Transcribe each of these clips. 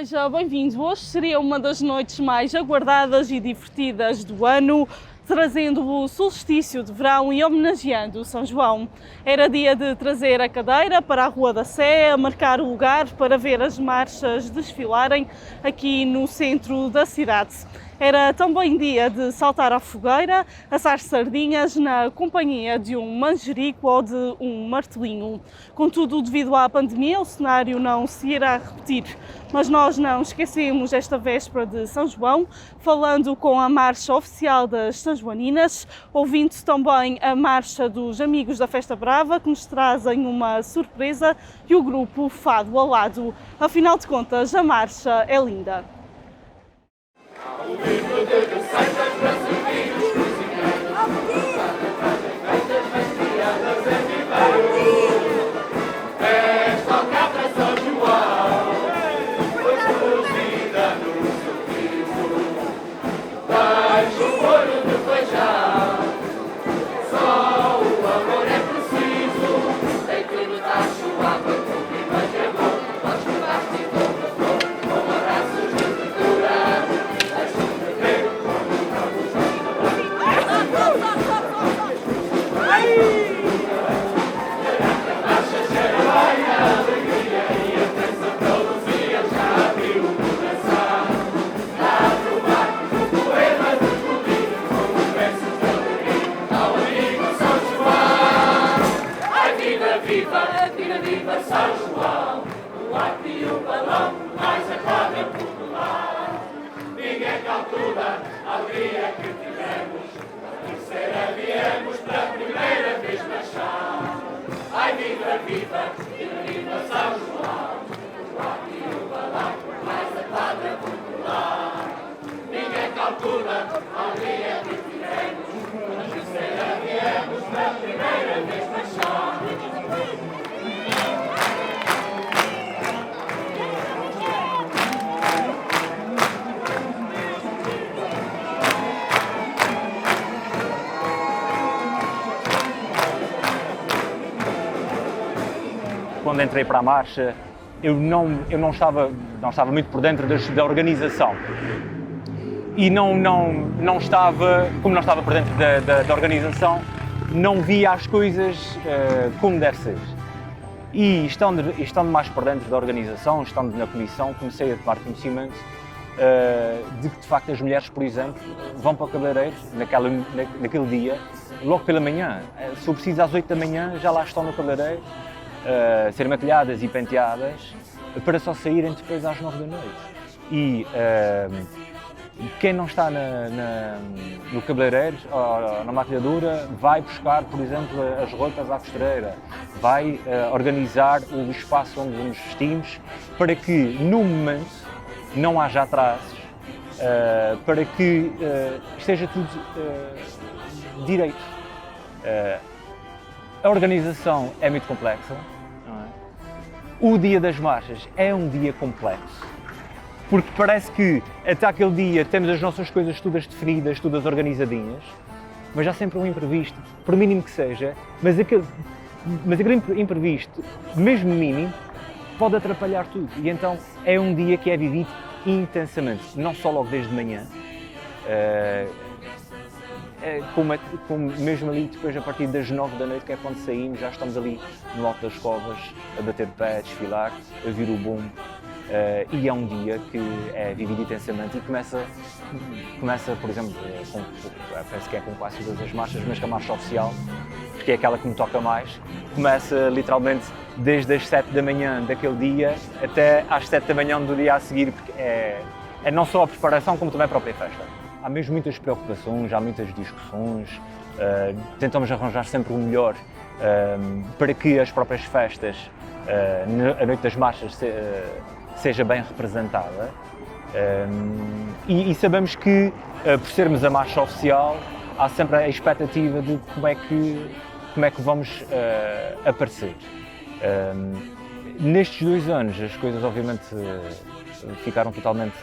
Seja bem-vindo. Hoje seria uma das noites mais aguardadas e divertidas do ano, trazendo o solstício de verão e homenageando São João. Era dia de trazer a cadeira para a Rua da Sé, a marcar o lugar para ver as marchas desfilarem aqui no centro da cidade. Era também dia de saltar à fogueira, assar sardinhas na companhia de um manjerico ou de um martelinho. Contudo, devido à pandemia, o cenário não se irá repetir. Mas nós não esquecemos esta véspera de São João, falando com a marcha oficial das Sanjoaninas, ouvindo também a marcha dos Amigos da Festa Brava, que nos trazem uma surpresa, e o grupo Fado ao Lado. Afinal de contas, a marcha é linda. Viva São João, o arco e o balão, mais a quadra popular. Ninguém calcula a alegria que tivemos, a terceira viemos pela primeira vez marchar. Ai, viva, viva, viva, viva São João, o arco e o balão, mais a quadra popular. Ninguém calcula a alegria que tivemos, a terceira viemos pela primeira vez marchar. Quando entrei para a marcha, eu não estava muito por dentro da organização e não estava, como não estava por dentro da organização, não via as coisas como deve ser. E estando mais por dentro da organização, estando na comissão, comecei a tomar conhecimento de que, de facto, as mulheres, por exemplo, vão para o cabeleireiro naquele dia, logo pela manhã. Se eu preciso, às 8 da manhã, já lá estão no cabeleireiro, ser maquilhadas e penteadas, para só saírem depois às 9 da noite. E quem não está no cabeleireiro ou na maquilhadora vai buscar, por exemplo, as roupas à costureira, vai organizar o espaço onde nos vestimos, para que no momento não haja atrasos, para que esteja tudo direito. A organização é muito complexa, não é? O dia das marchas é um dia complexo, porque parece que até aquele dia temos as nossas coisas todas definidas, todas organizadinhas, mas há sempre um imprevisto, por mínimo que seja, mas aquele imprevisto, mesmo mínimo, pode atrapalhar tudo. E então é um dia que é vivido intensamente, não só logo desde manhã, como mesmo ali depois a partir das 9 da noite, que é quando saímos, já estamos ali no alto das covas, a bater de pé, a desfilar, a vir o boom, e é um dia que é vivido intensamente e começa por exemplo, penso que é com quase todas as marchas, mas com a marcha oficial, porque é aquela que me toca mais, começa literalmente desde as 7 da manhã daquele dia até às 7 da manhã do dia a seguir, porque é não só a preparação como também a própria festa. Há mesmo muitas preocupações, há muitas discussões, tentamos arranjar sempre o melhor para que as próprias festas, a Noite das Marchas, seja bem representada. E sabemos que, por sermos a marcha oficial, há sempre a expectativa de como é que vamos aparecer. Nestes 2 anos as coisas obviamente ficaram totalmente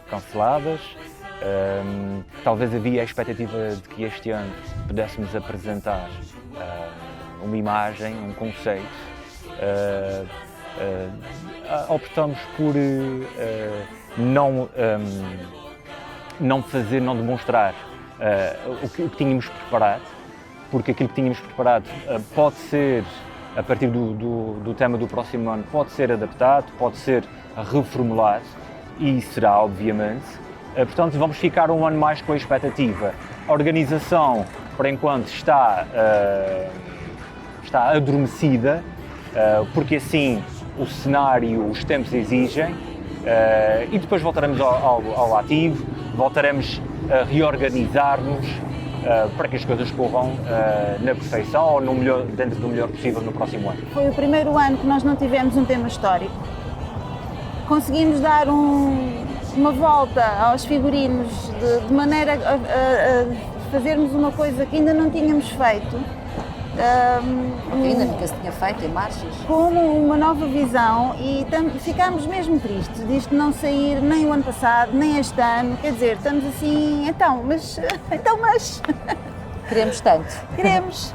canceladas. Talvez havia a expectativa de que este ano pudéssemos apresentar uma imagem, um conceito. optamos por não demonstrar o que tínhamos preparado, porque aquilo que tínhamos preparado pode ser, a partir do tema do próximo ano, pode ser adaptado, pode ser reformulado, e será, obviamente. Portanto, vamos ficar um ano mais com a expectativa. A organização, por enquanto, está adormecida, porque assim o cenário, os tempos exigem, e depois voltaremos ao ativo, voltaremos a reorganizar-nos para que as coisas corram na perfeição ou dentro do melhor possível no próximo ano. Foi o primeiro ano que nós não tivemos um tema histórico. Conseguimos dar uma volta aos figurinos de maneira a fazermos uma coisa que ainda não tínhamos feito. Ainda nunca se tinha feito em marchas. Com uma nova visão, e ficámos mesmo tristes disto não sair nem o ano passado, nem este ano. Quer dizer, estamos assim, mas... Queremos tanto.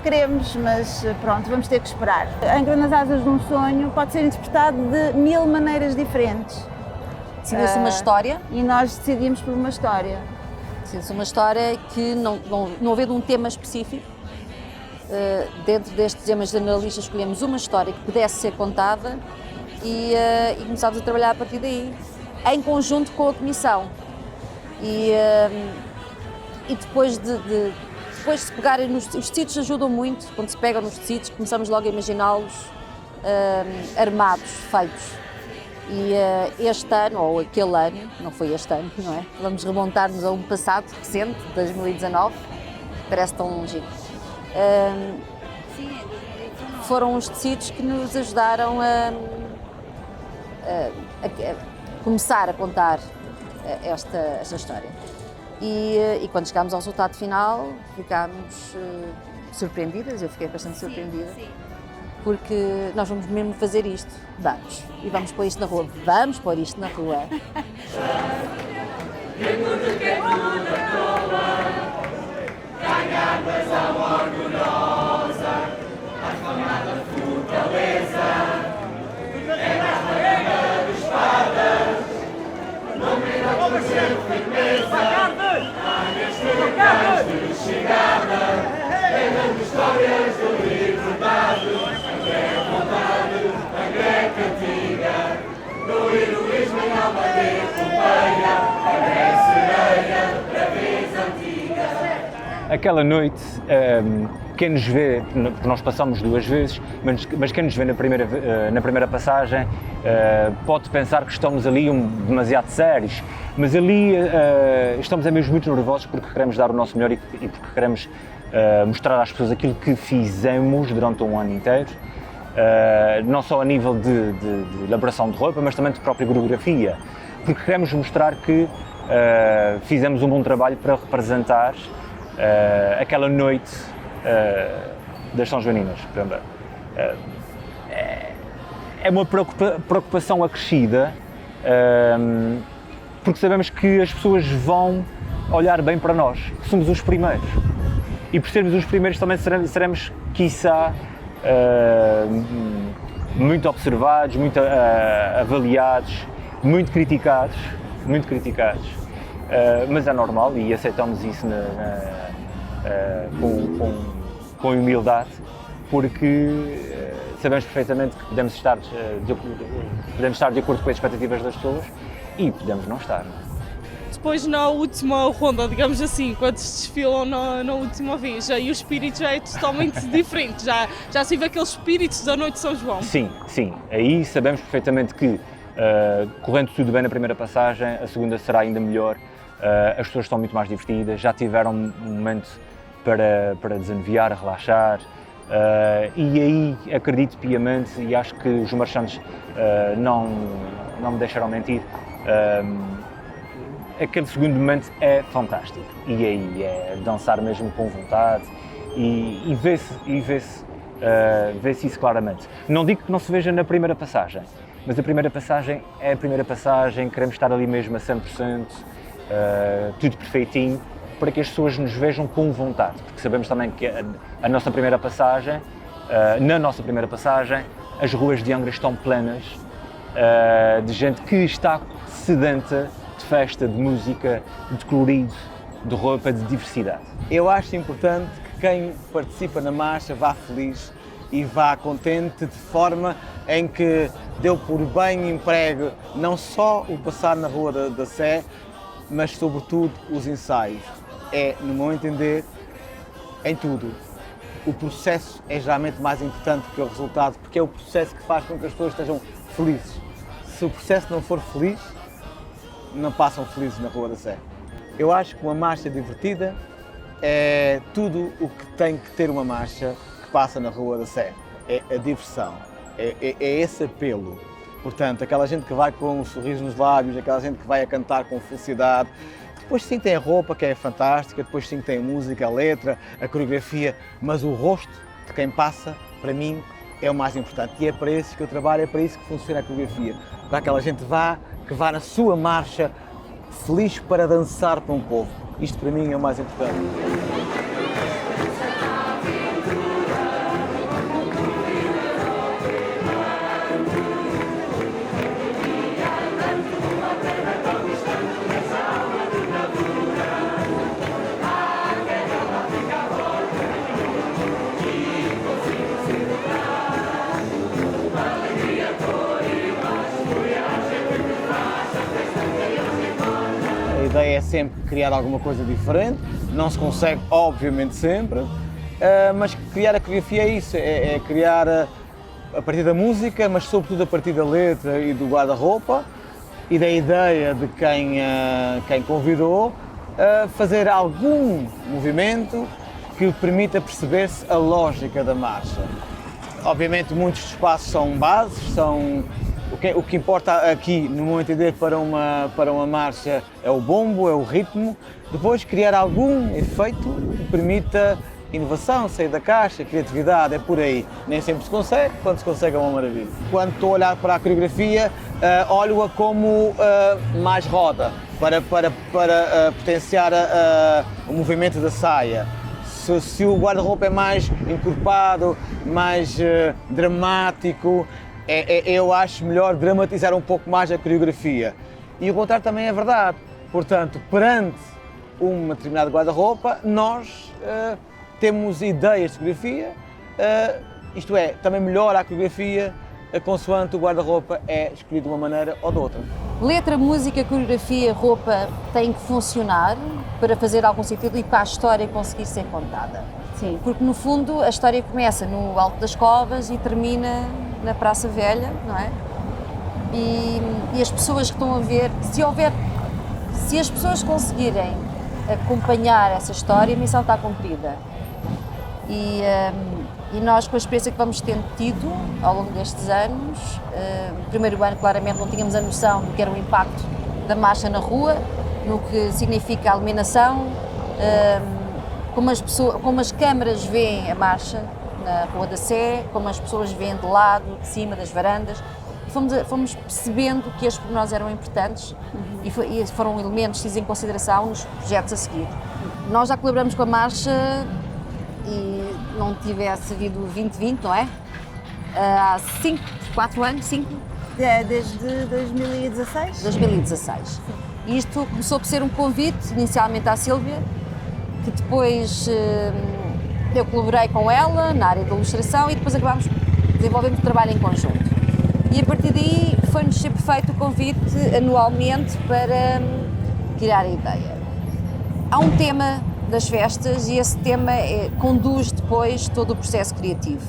Queremos, mas pronto, vamos ter que esperar. Angra nas Asas de um Sonho pode ser interpretado de 1000 maneiras diferentes. Decidiu-se uma história. E nós decidimos por uma história. Decidiu-se uma história que, não havendo um tema específico, dentro destes temas generalistas, escolhemos uma história que pudesse ser contada e começámos a trabalhar a partir daí, em conjunto com a Comissão. E depois de se pegarem os tecidos, ajudam muito. Quando se pegam nos tecidos, começamos logo a imaginá-los armados, feitos. E este ano, ou aquele ano, não foi este ano, não é? Vamos remontar-nos a um passado recente, 2019, parece tão longínquo. Foram os tecidos que nos ajudaram a começar a contar esta história. E quando chegámos ao resultado final, ficámos surpreendidas, eu fiquei bastante surpreendida, porque nós vamos mesmo fazer isto, e vamos pôr isto na rua, Ganhadas a orgulhosa, transformada fortaleza, é na barreira de espadas, no meio da firmeza, há neste cais de chegada, em grandes histórias de liberdade, a vontade, a cantiga, no heroísmo e alma de Pompeia, a sereia da vez antiga. Aquela noite, quem nos vê, porque nós passamos 2 vezes, mas quem nos vê na primeira passagem pode pensar que estamos ali demasiado sérios, mas ali estamos mesmo muito nervosos porque queremos dar o nosso melhor e porque queremos mostrar às pessoas aquilo que fizemos durante um ano inteiro, não só a nível de elaboração de roupa, mas também de própria coreografia, porque queremos mostrar que fizemos um bom trabalho para representar aquela noite das São Joaninas. É uma preocupação acrescida, porque sabemos que as pessoas vão olhar bem para nós, que somos os primeiros. E por sermos os primeiros também seremos quiçá, muito observados, muito avaliados, muito criticados, mas é normal e aceitamos isso com humildade, porque sabemos perfeitamente que podemos estar de acordo com as expectativas das pessoas e podemos não estar. Depois, na última ronda, digamos assim, quando se desfilam na última vez, aí o espírito já é totalmente diferente, já se vê aqueles espíritos da noite de São João. Sim, aí sabemos perfeitamente que, correndo tudo bem na primeira passagem, a segunda será ainda melhor. As pessoas estão muito mais divertidas, já tiveram um momento para desanuviar, relaxar, e aí acredito piamente, e acho que os marchantes não me deixaram mentir, aquele segundo momento é fantástico, e aí é dançar mesmo com vontade, e vê-se isso claramente. Não digo que não se veja na primeira passagem, mas a primeira passagem é a primeira passagem, queremos estar ali mesmo a 100%, tudo perfeitinho, para que as pessoas nos vejam com vontade, porque sabemos também que na nossa primeira passagem, as ruas de Angra estão plenas de gente que está sedenta de festa, de música, de colorido, de roupa, de diversidade. Eu acho importante que quem participa na marcha vá feliz e vá contente, de forma em que deu por bem emprego não só o passar na Rua da Sé, mas sobretudo os ensaios. É, no meu entender, em tudo. O processo é geralmente mais importante que o resultado, porque é o processo que faz com que as pessoas estejam felizes. Se o processo não for feliz, não passam felizes na Rua da Sé. Eu acho que uma marcha divertida é tudo o que tem que ter uma marcha que passa na Rua da Sé. É a diversão, é esse apelo. Portanto, aquela gente que vai com um sorriso nos lábios, aquela gente que vai a cantar com felicidade. Depois sim tem a roupa, que é fantástica, depois sim tem a música, a letra, a coreografia, mas o rosto de quem passa, para mim, é o mais importante. E é para isso que eu trabalho, é para isso que funciona a coreografia. Para que aquela gente que vá na sua marcha, feliz para dançar para um povo. Isto para mim é o mais importante. A ideia é sempre criar alguma coisa diferente, não se consegue, obviamente, sempre, mas criar a coreografia é isso, é criar a partir da música, mas sobretudo a partir da letra e do guarda-roupa e da ideia de quem convidou, fazer algum movimento que permita perceber-se a lógica da marcha. Obviamente muitos dos passos são bases, são o que importa aqui, no meu entender, para uma marcha é o bombo, é o ritmo. Depois criar algum efeito que permita inovação, sair da caixa, criatividade, é por aí. Nem sempre se consegue, quando se consegue é uma maravilha. Quando estou a olhar para a coreografia, olho-a como mais roda, para potenciar o movimento da saia. Se o guarda-roupa é mais encorpado, mais dramático, eu acho melhor dramatizar um pouco mais a coreografia. E o contrário também é verdade. Portanto, perante um determinado guarda-roupa, nós temos ideias de coreografia, isto é, também melhora a coreografia consoante o guarda-roupa é escolhido de uma maneira ou de outra. Letra, música, coreografia, roupa têm que funcionar para fazer algum sentido e para a história conseguir ser contada. Sim. Porque, no fundo, a história começa no Alto das Covas e termina na Praça Velha, não é? E as pessoas que estão a ver, se as pessoas conseguirem acompanhar essa história, a missão está cumprida. E nós, com a experiência que vamos tendo tido ao longo destes anos, no primeiro ano claramente não tínhamos a noção do que era o impacto da marcha na rua, no que significa a iluminação, como as câmaras veem a marcha na Rua da Sé, como as pessoas veem de lado, de cima, das varandas. Fomos percebendo que estes pormenores eram importantes e foram elementos tidos em consideração nos projetos a seguir. Nós já colaboramos com a marcha e não tivesse havido 2020, não é? Há 4 anos, 5? Desde 2016? 2016. E isto começou por ser um convite, inicialmente à Sílvia, que depois eu colaborei com ela na área da ilustração e depois desenvolvemos um trabalho em conjunto. E a partir daí foi-nos sempre feito o convite anualmente para criar a ideia. Há um tema das festas e esse tema conduz depois todo o processo criativo.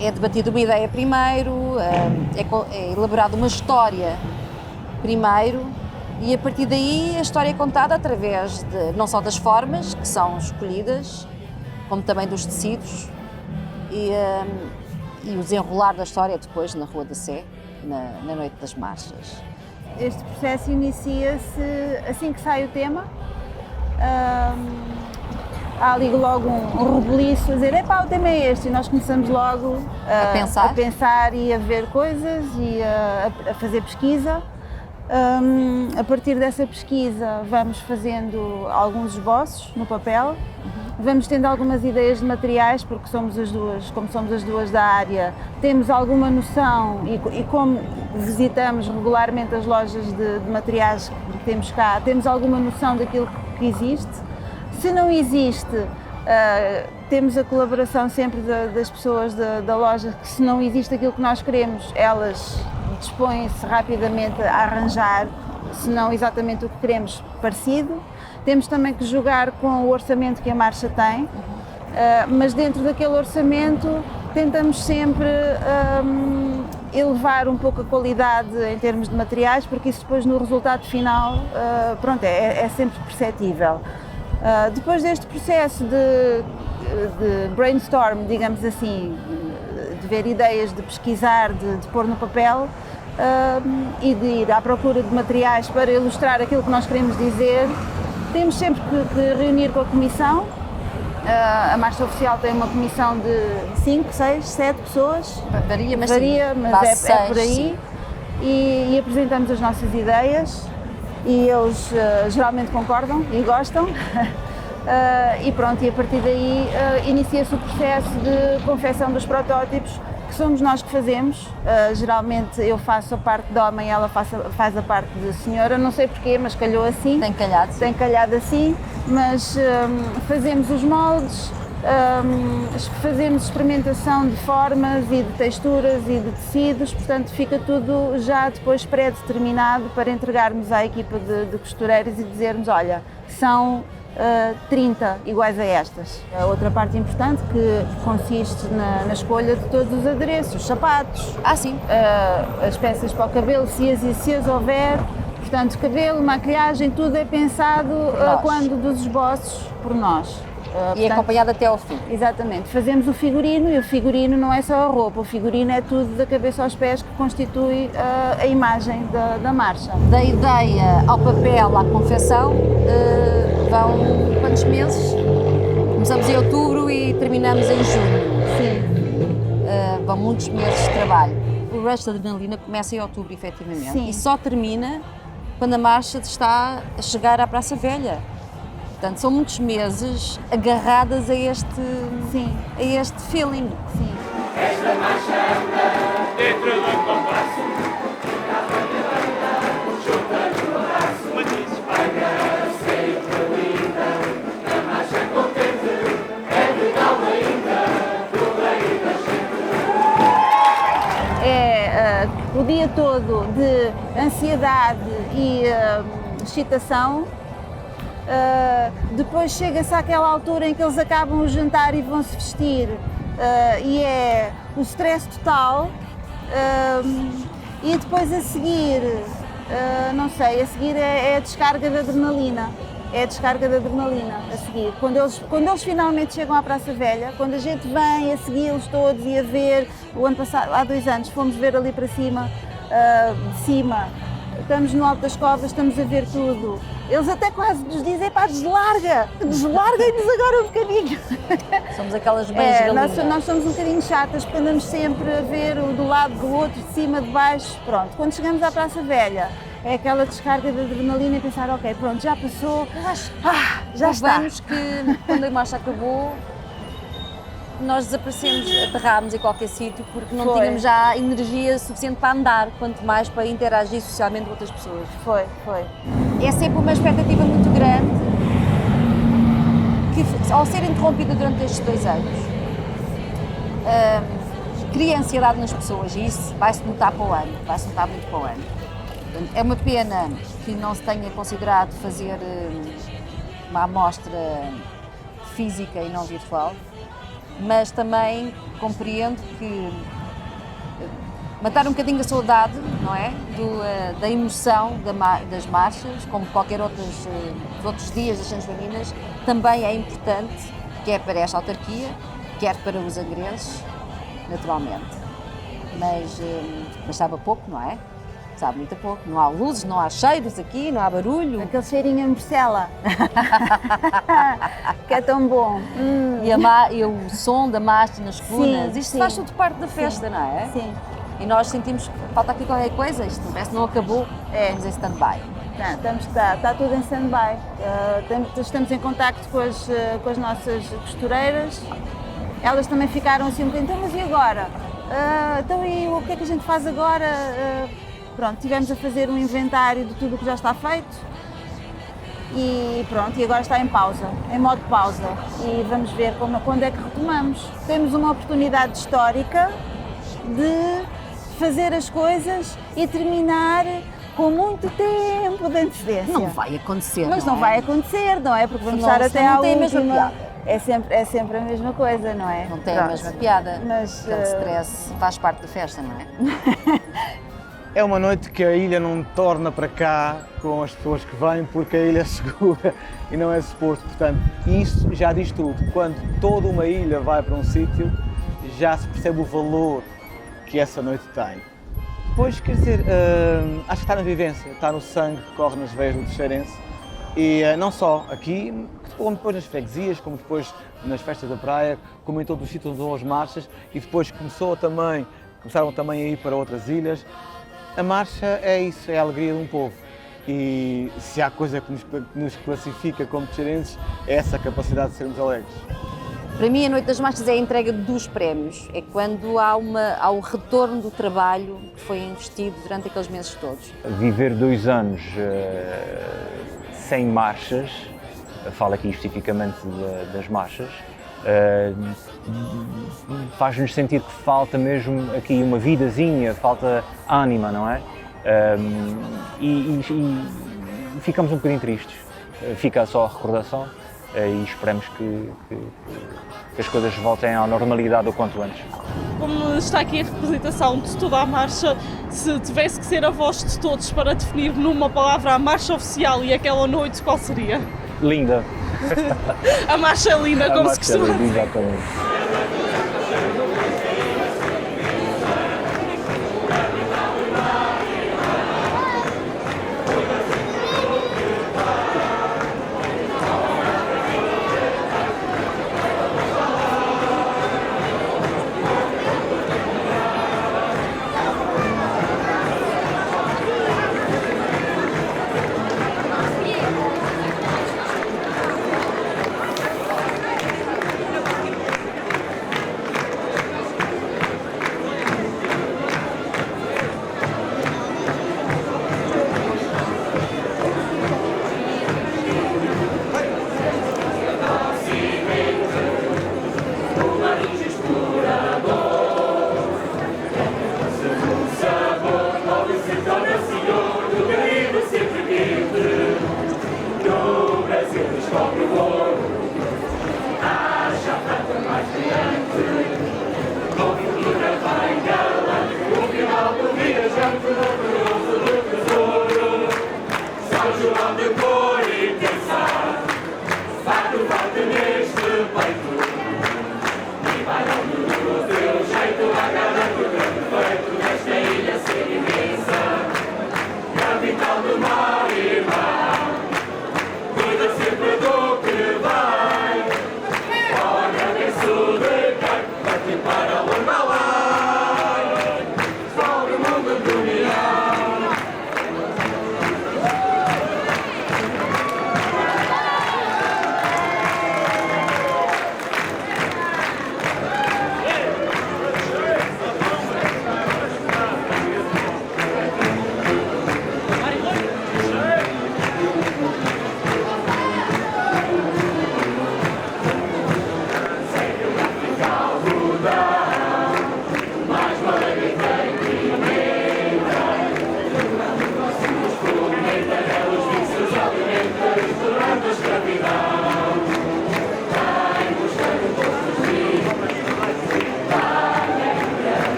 É debatida uma ideia primeiro, é elaborada uma história primeiro e a partir daí a história é contada através não só das formas que são escolhidas, como também dos tecidos e o desenrolar da história depois na Rua da Sé, na Noite das Marchas. Este processo inicia-se assim que sai o tema. Há ali logo um rebuliço a dizer, epá, o tema é este, e nós começamos logo a pensar e a ver coisas e a fazer pesquisa. A partir dessa pesquisa vamos fazendo alguns esboços no papel vamos tendo algumas ideias de materiais, porque como somos as duas da área, temos alguma noção e como visitamos regularmente as lojas de materiais que temos cá, temos alguma noção daquilo que existe. Se não existe, temos a colaboração sempre das pessoas da loja, que se não existe aquilo que nós queremos, elas dispõem-se rapidamente a arranjar, se não exatamente o que queremos, parecido. Temos também que jogar com o orçamento que a marcha tem, mas dentro daquele orçamento tentamos sempre elevar um pouco a qualidade em termos de materiais, porque isso depois no resultado final, pronto, é sempre perceptível. Depois deste processo de brainstorm, digamos assim, de ver ideias, de pesquisar, de pôr no papel e de ir à procura de materiais para ilustrar aquilo que nós queremos dizer, temos sempre que reunir com a comissão. A marcha oficial tem uma comissão de 5, 6, 7 pessoas. Varia, mas é por aí. E apresentamos as nossas ideias e eles geralmente concordam e gostam. E pronto, e a partir daí inicia-se o processo de confecção dos protótipos, que somos nós que fazemos. Geralmente eu faço a parte de homem, ela faz a parte de senhora, não sei porquê, mas calhou assim. Tem calhado. Tem calhado assim, mas fazemos os moldes, fazemos experimentação de formas e de texturas e de tecidos, portanto fica tudo já depois pré-determinado para entregarmos à equipa de costureiros e dizermos, olha, são 30 iguais a estas. A outra parte importante que consiste na escolha de todos os adereços, os sapatos, Sim. as peças para o cabelo, se as houver. Portanto, cabelo, maquilhagem, tudo é pensado quando dos esboços por nós. E acompanhado até ao fim. Exatamente. Fazemos o figurino e o figurino não é só a roupa, o figurino é tudo da cabeça aos pés que constitui a imagem da marcha. Da ideia ao papel, à confecção, vão quantos meses? Começamos em outubro e terminamos em junho. Sim. Vão muitos meses de trabalho. O rush da adrenalina começa em outubro, efetivamente. Sim. E só termina quando a marcha está a chegar à Praça Velha. Portanto, são muitos meses agarradas a este feeling. Sim. Esta marcha anda dentro do compasso, junta no abraço, uma desespalha, sempre linda, a marcha contente, é legal ainda, tudo ainda gente. É o dia todo de ansiedade e excitação. Depois chega-se àquela altura em que eles acabam o jantar e vão se vestir e é o stress total, e depois a seguir, não sei, a seguir é a descarga de adrenalina. É a descarga de adrenalina a seguir. Quando eles finalmente chegam à Praça Velha, quando a gente vem a segui-los todos e a ver, o ano passado, há 2 anos, fomos ver ali para cima, de cima, estamos no Alto das Covas, estamos a ver tudo. Eles até quase nos dizem, pá, deslarguem-nos agora um bocadinho. Somos aquelas mães galinas. Nós somos um bocadinho chatas, porque andamos sempre a ver do lado do outro, de cima, de baixo, pronto. Quando chegamos à Praça Velha, é aquela descarga de adrenalina e pensar, ok, pronto, já passou, já está. Vamos que quando a marcha acabou, nós desaparecemos, aterrámos em qualquer sítio porque não tínhamos já energia suficiente para andar, quanto mais para interagir socialmente com outras pessoas. Foi. É sempre uma expectativa muito grande que, ao ser interrompida durante estes 2 anos, cria ansiedade nas pessoas e isso vai-se notar para o ano, vai-se notar muito para o ano. É uma pena que não se tenha considerado fazer uma amostra física e não virtual, mas também compreendo que matar um bocadinho a saudade, não é? Da emoção das marchas, como qualquer outros dias das Santas Marinas, também é importante, quer para esta autarquia, quer para os angrenses, naturalmente. Mas sabe a pouco, não é? Sabe muito a pouco. Não há luzes, não há cheiros aqui, não há barulho. Aquele cheirinho a morcela, que é tão bom. E o som da marcha nas colunas, isto faz tudo parte da festa, não é? Sim. E nós sentimos que falta aqui qualquer coisa, isto parece que não acabou, estamos em stand-by. Está tudo em stand-by. Estamos em contacto com as nossas costureiras. Elas também ficaram assim um bocadinho, então, mas e agora? Então, e o que é que a gente faz agora? Pronto, tivemos a fazer um inventário de tudo o que já está feito e pronto, e agora está em pausa, em modo pausa. E vamos ver quando é que retomamos. Temos uma oportunidade histórica de fazer as coisas e terminar com muito tempo de antecedência. Não vai acontecer. Mas não vai acontecer, não é? Porque vamos Senão- estar até senão à não tem a mesma última. piada. É sempre a mesma coisa, não é? Não tem a Pronto. mesma piada. Mas, Aquele stress faz parte da festa, não é? É uma noite que a ilha não torna para cá com as pessoas que vêm porque a ilha é segura e não é suposto. Portanto, isso já diz tudo. Quando toda uma ilha vai para um sítio, já se percebe o valor que essa noite tem. Depois, quer dizer, acho que está na vivência, está no sangue que corre nas veias do Teixeirense. E não só aqui, como depois nas freguesias, como depois nas festas da praia, como em todos os sítios onde vão as marchas, e depois começaram também a ir para outras ilhas. A marcha é isso, é a alegria de um povo. E se há coisa que nos classifica como teixeirenses, é essa capacidade de sermos alegres. Para mim, a Noite das Marchas é a entrega dos prémios. É quando há o retorno do trabalho que foi investido durante aqueles meses todos. Viver 2 anos sem marchas, falo aqui especificamente das marchas, faz-nos sentir que falta mesmo aqui uma vidazinha, falta ânima, não é? E ficamos um bocadinho tristes. Fica só a recordação e esperamos que as coisas voltem à normalidade o quanto antes. Como está aqui a representação de toda a marcha, se tivesse que ser a voz de todos para definir numa palavra a marcha oficial e aquela noite, qual seria? Linda. A marcha é linda, como se costuma dizer. Exatamente.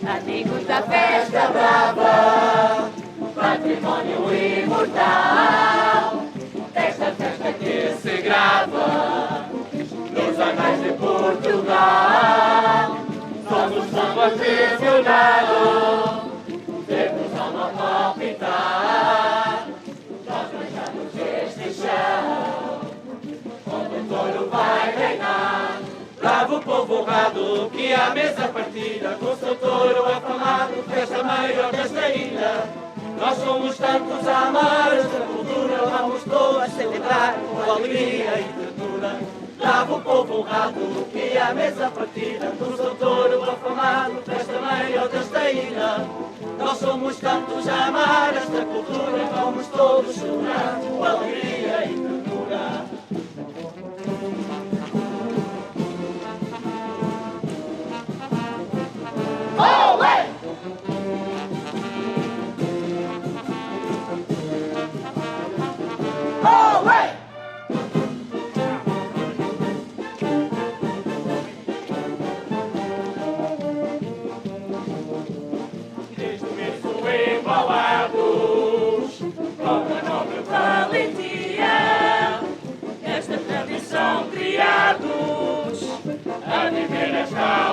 Amigos da festa. festa brava, património imortal, esta festa que se grava nos anais de Portugal. Somos povo aficionado, temos alma a palpitar, nós manchamos este chão, onde o touro vai reinar. Bravo povo honrado, que à mesa partilha, com seu touro afamado, festa maior desta ilha. Nós somos tantos a amar esta cultura, vamos todos celebrar com alegria e ternura. Bravo povo honrado, que à mesa partilha, com seu touro afamado, festa maior desta ilha. Nós somos tantos a amar esta cultura, vamos todos celebrar com alegria e ternura. Olé! Olé! Desde o berço embalados, com a nobre valentia, esta tradição criados, a viver esta